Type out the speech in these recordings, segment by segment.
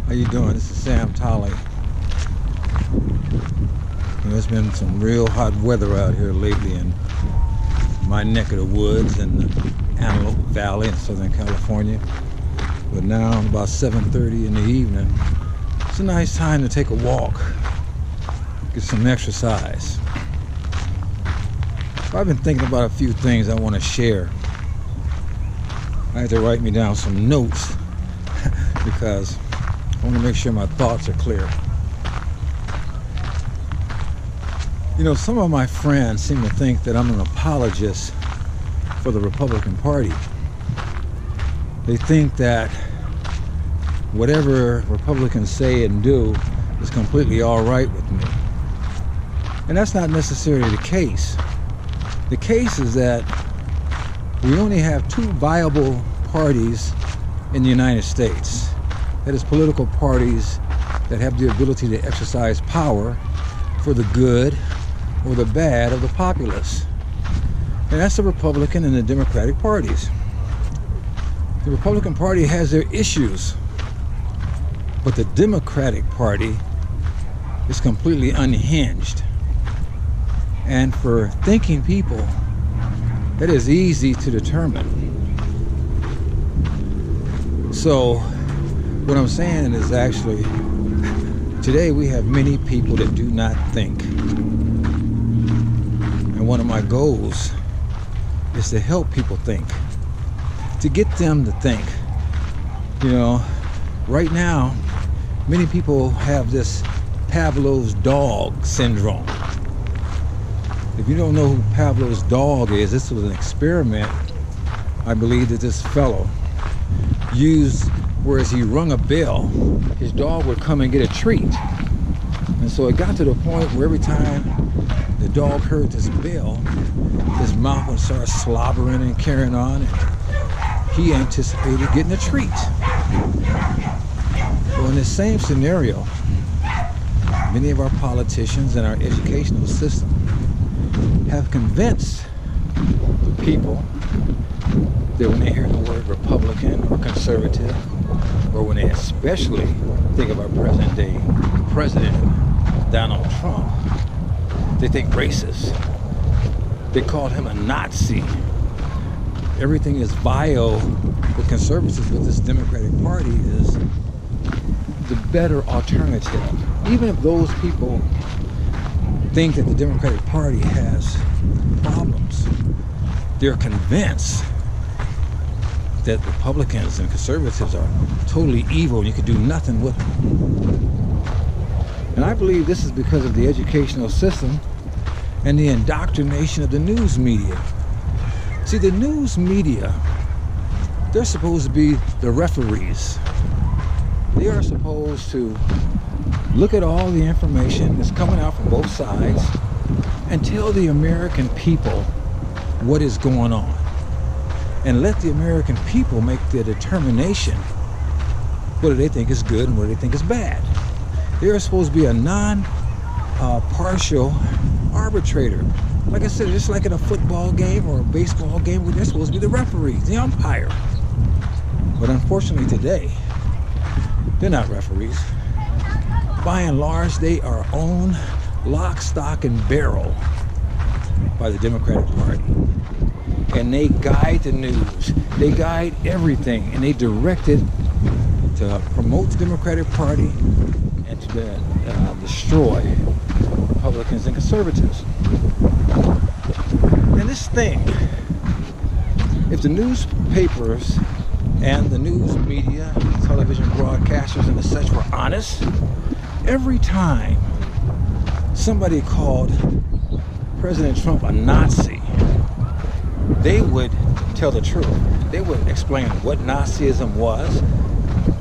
How you doing? This is Sam Tolley. There's been some real hot weather out here lately in my neck of the woods in the Antelope Valley in Southern California. But now about 7:30 in the evening, it's a nice time to take a walk, get some exercise. So I've been thinking about a few things I want to share. I had to write me down some notes because I want to make sure my thoughts are clear. You know, some of my friends seem to think that I'm an apologist for the Republican Party. They think that whatever Republicans say and do is completely all right with me. And that's not necessarily the case. The case is that we only have two viable parties in the United States. That is, political parties that have the ability to exercise power for the good or the bad of the populace. And that's the Republican and the Democratic parties. The Republican Party has their issues, but the Democratic Party is completely unhinged. And for thinking people, that is easy to determine. So what I'm saying is actually, today we have many people that do not think. And one of my goals is to help people think, to get them to think. You know, right now, many people have this Pavlov's dog syndrome. If you don't know who Pavlov's dog is, this was an experiment, I believe, that this fellow used, whereas he rung a bell, his dog would come and get a treat. And so it got to the point where every time the dog heard this bell, his mouth would start slobbering and carrying on, and he anticipated getting a treat. Well, in this same scenario, many of our politicians and our educational system have convinced the people that when they hear the word Republican or conservative, or when they especially think about present day President Donald Trump, they think racist. They called him a Nazi. Everything is vile with conservatives, but this Democratic Party is the better alternative. Even if those people think that the Democratic Party has problems, they're convinced that Republicans and conservatives are totally evil and you can do nothing with them. And I believe this is because of the educational system and the indoctrination of the news media. See, the news media, they're supposed to be the referees. They are supposed to look at all the information that's coming out from both sides and tell the American people what is going on. And let the American people make their determination whether they think is good and whether they think is bad. They are supposed to be a non-partial arbitrator. Like I said, just like in a football game or a baseball game, where they're supposed to be the referee, the umpire. But unfortunately today, they're not referees. By and large, they are owned lock, stock, and barrel by the Democratic Party. And they guide the news, they guide everything, and they direct it to promote the Democratic Party and to destroy Republicans and conservatives. And this thing, if the newspapers and the news media, television broadcasters and such were honest, every time somebody called President Trump a Nazi, they would tell the truth. They would explain what Nazism was.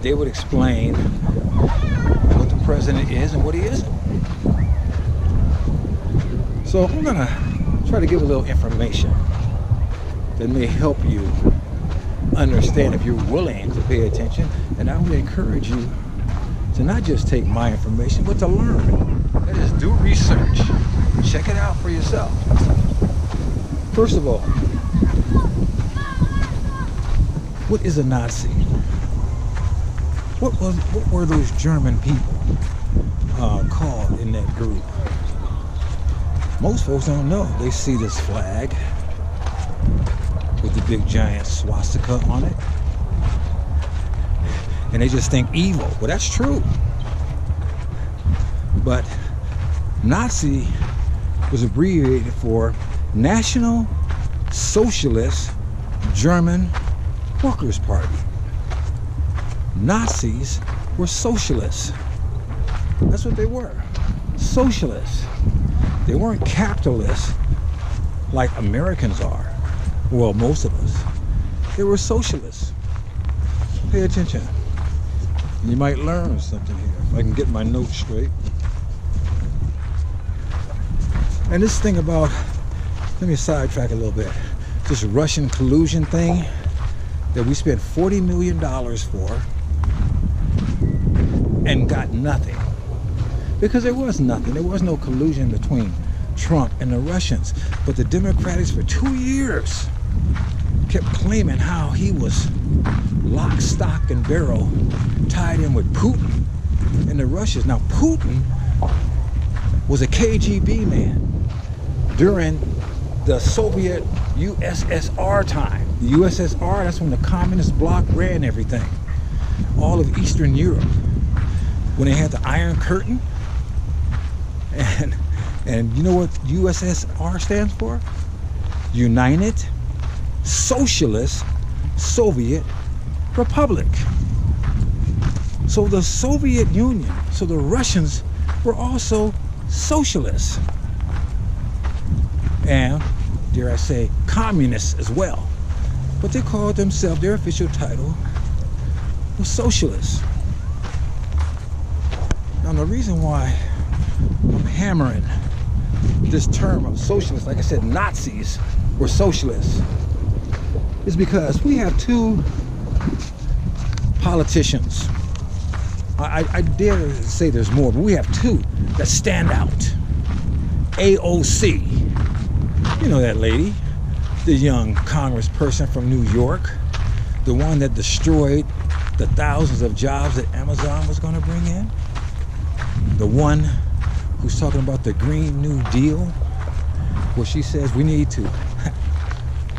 They would explain what the president is and what he isn't. So I'm gonna try to give a little information that may help you understand if you're willing to pay attention. And I would encourage you to not just take my information, but to learn. That is, do research. Check it out for yourself. First of all, what is a Nazi? what were those German people called in that group? Most folks don't know. They see this flag with the big giant swastika on it, and they just think evil. Well, that's true. But Nazi was abbreviated for National Socialist German Workers' Party. Nazis were socialists. That's what they were. Socialists. They weren't capitalists like Americans are. Well, most of us. They were socialists. Pay attention. You might learn something here if I can get my notes straight. And this thing about, let me sidetrack a little bit, this Russian collusion thing that we spent $40 million for and got nothing. Because there was nothing. There was no collusion between Trump and the Russians. But the Democrats for 2 years kept claiming how he was lock, stock, and barrel tied in with Putin and the Russians. Now, Putin was a KGB man during the Soviet USSR time. The USSR, that's when the communist bloc ran everything. All of Eastern Europe. When they had the Iron Curtain. And you know what USSR stands for? United Socialist Soviet Republic. So the Soviet Union, so the Russians were also socialists. And, dare I say, communists as well. But they called themselves, their official title was socialists. Now the reason why I'm hammering this term of socialist, like I said, Nazis were socialists, is because we have two politicians. I dare say there's more, but we have two that stand out. AOC, you know that lady, the young congressperson from New York, the one that destroyed the thousands of jobs that Amazon was going to bring in, the one who's talking about the Green New Deal, where she says we need to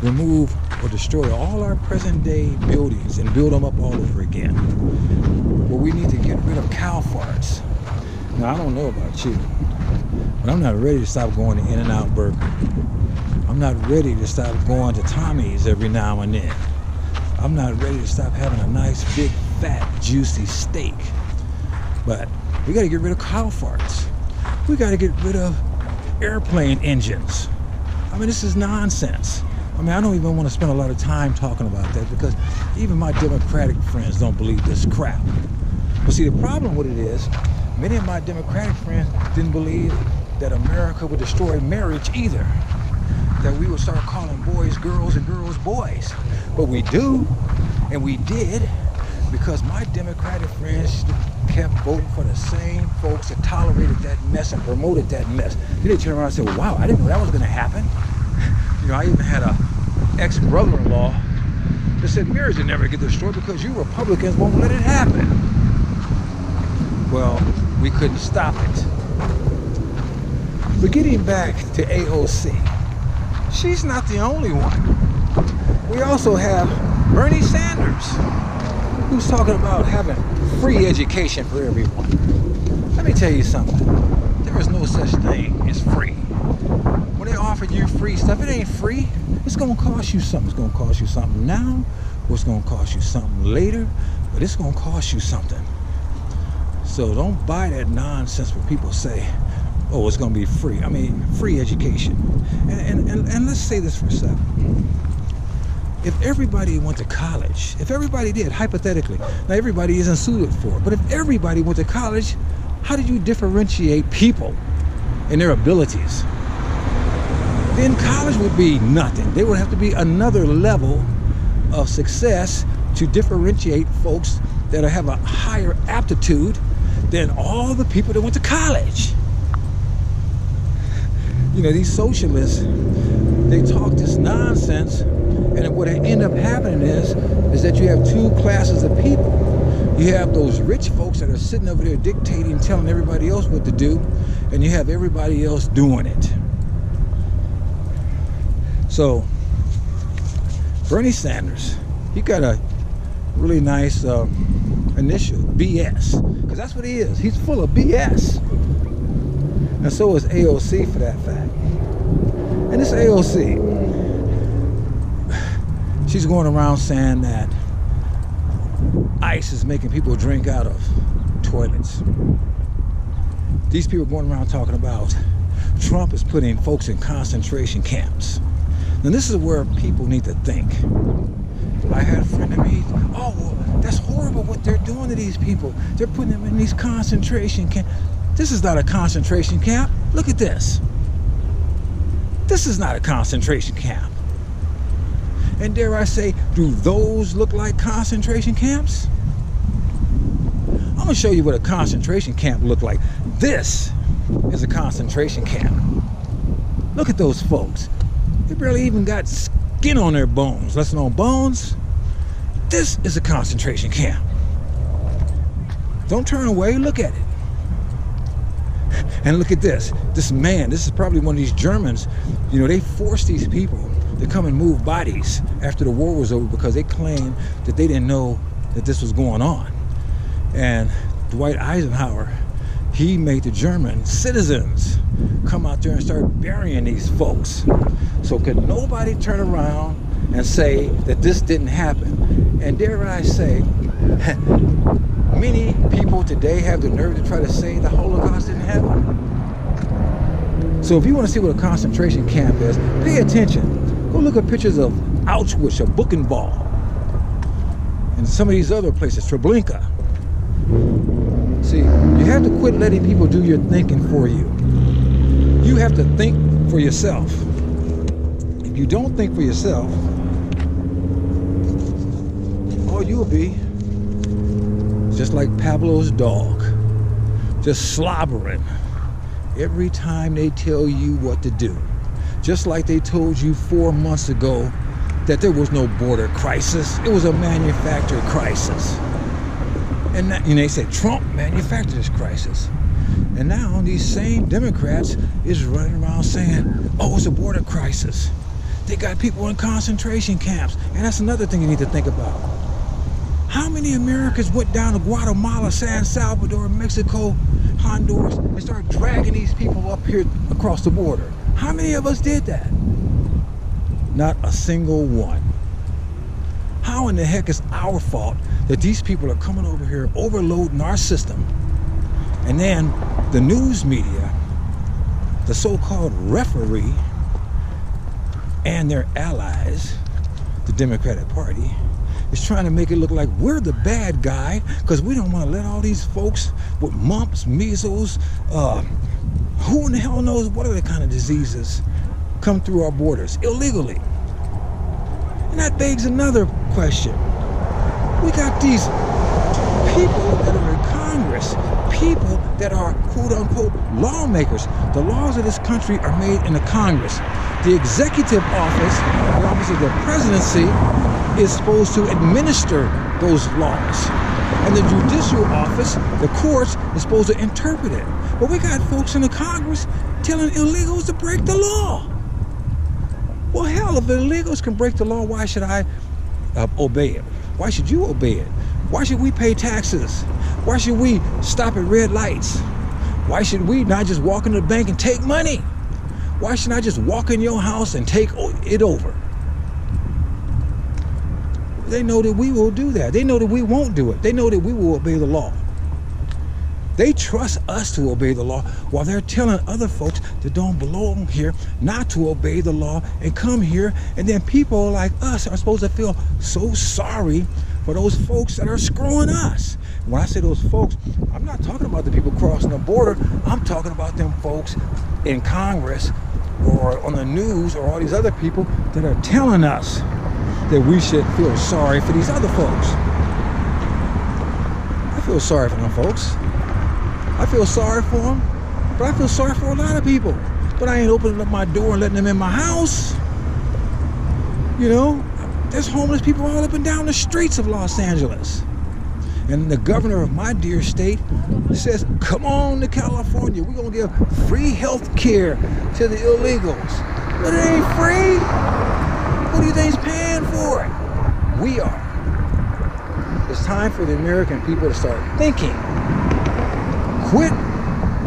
remove or destroy all our present day buildings and build them up all over again. Well, we need to get rid of cow farts. Now, I don't know about you, but I'm not ready to stop going to In-N-Out Burger. I'm not ready to stop going to Tommy's every now and then. I'm not ready to stop having a nice, big, fat, juicy steak. But we got to get rid of cow farts. We got to get rid of airplane engines. I mean, this is nonsense. I mean, I don't even want to spend a lot of time talking about that because even my Democratic friends don't believe this crap. But see, the problem with it is, many of my Democratic friends didn't believe that America would destroy marriage either. That we would start calling boys girls and girls boys. But we do, and we did, because my Democratic friends kept voting for the same folks that tolerated that mess and promoted that mess. Then they turned around and said, well, wow, I didn't know that was going to happen. You know, I even had a ex-brother-in-law that said marriage will never get destroyed because you Republicans won't let it happen. Well, we couldn't stop it. But getting back to AOC, she's not the only one. We also have Bernie Sanders, who's talking about having free education for everyone. Let me tell you something. There is no such thing as free. When they offer you free stuff, it ain't free. It's going to cost you something. It's going to cost you something now, or it's going to cost you something later, but it's going to cost you something. So don't buy that nonsense when people say, oh, it's going to be free. I mean, free education. And let's say this for a second. If everybody went to college, if everybody did, hypothetically, now everybody isn't suited for it, but if everybody went to college, how did you differentiate people and their abilities? Then college would be nothing. There would have to be another level of success to differentiate folks that have a higher aptitude than all the people that went to college. You know, these socialists, they talk this nonsense, and what end up happening is that you have two classes of people. You have those rich folks that are sitting over there dictating, telling everybody else what to do, and you have everybody else doing it. So Bernie Sanders, he got a really nice initial, BS, because that's what he is. He's full of BS. And so is AOC, for that fact. And this AOC, she's going around saying that ICE is making people drink out of toilets. These people are going around talking about Trump is putting folks in concentration camps. Now this is where people need to think. I had a friend of me, oh, well, that's horrible what they're doing to these people. They're putting them in these concentration camps. This is not a concentration camp. Look at this. This is not a concentration camp. And dare I say, do those look like concentration camps? I'm gonna show you what a concentration camp look like. This is a concentration camp. Look at those folks. They barely even got skin on their bones, less alone bones. This is a concentration camp. Don't turn away, look at it. And look at this. This man, this is probably one of these Germans, you know, they forced these people to come and move bodies after the war was over because they claimed that they didn't know that this was going on. And Dwight Eisenhower, he made the German citizens come out there and start burying these folks. So could nobody turn around and say that this didn't happen? And dare I say, many people today have the nerve to try to say the Holocaust didn't happen. So if you want to see what a concentration camp is, pay attention. Go look at pictures of Auschwitz or Buchenwald and some of these other places, Treblinka. See, you have to quit letting people do your thinking for you. You have to think for yourself. If you don't think for yourself, all you'll be just like Pablo's dog, just slobbering every time they tell you what to do. Just like they told you 4 months ago that there was no border crisis. It was a manufactured crisis. And that, they said Trump manufactured this crisis. And now these same Democrats is running around saying, oh, it's a border crisis. They got people in concentration camps. And that's another thing you need to think about. How many Americans went down to Guatemala, San Salvador, Mexico, Honduras, and started dragging these people up here across the border? How many of us did that? Not a single one. How in the heck is our fault that these people are coming over here overloading our system? And then the news media, the so-called referee, and their allies, the Democratic Party, is trying to make it look like we're the bad guy because we don't want to let all these folks with mumps, measles, who in the hell knows what other kind of diseases come through our borders illegally. And that begs another question. We got these people that are in Congress, people that are quote-unquote lawmakers. The laws of this country are made in the Congress. The executive office, the office of the presidency, is supposed to administer those laws. And the judicial office, the courts, is supposed to interpret it. But we got folks in the Congress telling illegals to break the law. Well, hell, if illegals can break the law, why should I obey it? Why should you obey it? Why should we pay taxes? Why should we stop at red lights? Why should we not just walk into the bank and take money? Why should I just walk in your house and take it over? They know that we will do that. They know that we won't do it. They know that we will obey the law. They trust us to obey the law while they're telling other folks that don't belong here not to obey the law and come here. And then people like us are supposed to feel so sorry for those folks that are screwing us. When I say those folks, I'm not talking about the people crossing the border. I'm talking about them folks in Congress or on the news or all these other people that are telling us that we should feel sorry for these other folks. I feel sorry for them folks. I feel sorry for them, but I feel sorry for a lot of people. But I ain't opening up my door and letting them in my house. You know, there's homeless people all up and down the streets of Los Angeles. And the governor of my dear state says, come on to California. We're going to give free health care to the illegals. But it ain't free. Who do you think's paying for it? We are. It's time for the American people to start thinking. Quit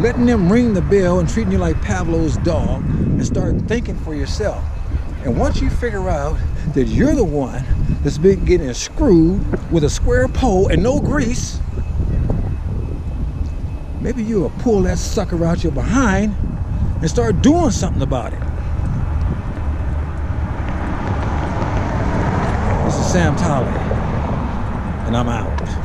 letting them ring the bell and treating you like Pavlov's dog, and start thinking for yourself. And once you figure out that you're the one that's been getting screwed with a square pole and no grease, maybe you'll pull that sucker out your behind and start doing something about it. This is Sam Tolley, and I'm out.